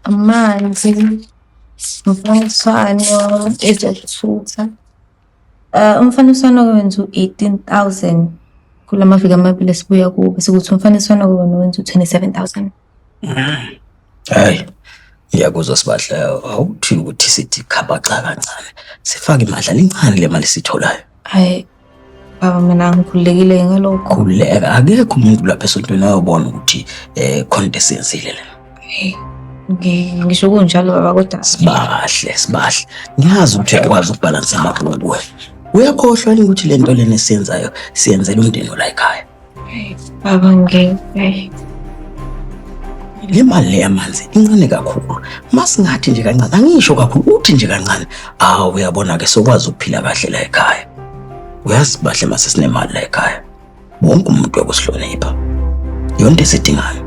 Amanzi, umfaniswano, ezokuthutha. Umfaniswano wenza u-18,000 kula maviki amabili esibuya kuwo, bese kuthi umfaniswano wona wenza u-27,000. Hayi, ngiyakuzwa Sibahle, awuthi ukuthi sithi khabaxa kancane. Sifake imadlana incane le mali sitholayo. Hayi, baba mina ngikhululekile ngalokho. Khululeka, akekho umuntu lapha esontweni ayobona ukuthi khona into esiyenzile le. Ngisho kunjalo baba kodwa Sibahle. Ngiyazi ukuthi uyakwazi ukubhalansa amabhuku wena. Uyakhohlwa yini ukuthi le nto lena esiyenzayo siyenzela umndeni la ekhaya? Baba Le mali le yamanzi incane kakhulu. Masingathi nje kancane, angisho kakhulu, uthi nje kancane. Uyabona-ke sokwazi ukuphila kahle la ekhaya. Uyazi Sibahle mase sinemali la ekhaya. Wonke umuntu uyakusihlonipha. Yonke esidingayo.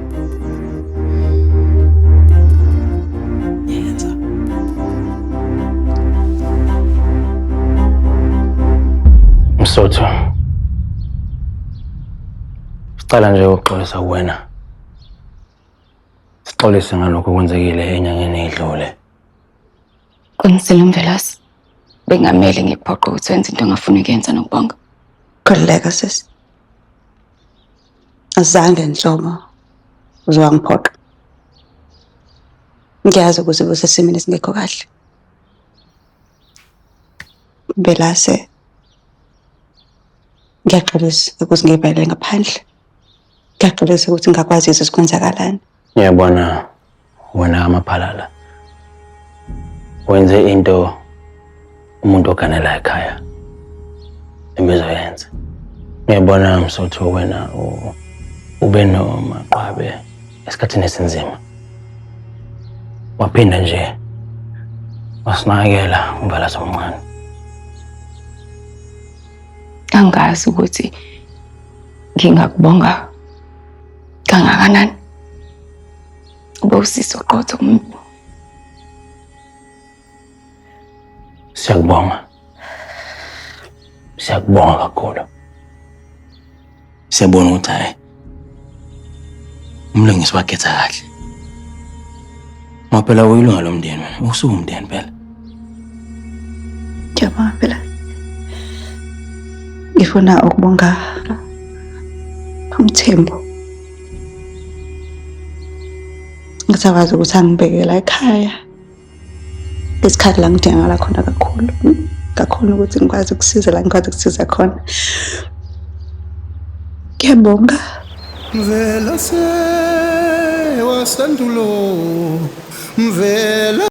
Yenza. Msotho. Sicela nje ukuxolisa kuwena. Sixolise ngalokho okwenzekile enyangeni edlule. Qinisile Mvelasi. Bengamele ngikuphoqa ukuthi wenze into ongafuni ukuyenza nokuBonga. Khululeka sisi. Azange Nhlobo uzowangiphoqa. Ngiyazi ukuthi usesimeni esingekho kahle. Mvelase. Ngiyaxolisa ukuthi ngibhekele ngaphandle. Ngiyaxolisa ukuthi ngakwazi ukwenzakalani. Ngiyabona wena amaphalala. Wenze into umuntu oganela ekhaya ebezoyenza. Ngiyabona Msotho wena ube nomaqabe esikhathini esinzima. Waphinda nje wasinakela uMvelase omncane. Angazi ukuthi ngingakubonga kangakanani. Ube usizo qotho umuntu. Siyakubonga kakhulu. Siyabona ukuthi hayi umlungisi wakhetha kahle. Maphela uyilunga lomndeni wena, usumndeni phela. Ngiyabonga phela. Ngifuna ukubonga uMthembu. Ngizakwazi ukuthi angibekela ekhaya. Isikhathi la ngidingakala khona kakhulu. Kakhulu ukuthi ngikwazi ukusiza la ngikwazi ukusiza khona. Ngiyabonga. Mvelase wasandulo. Mvela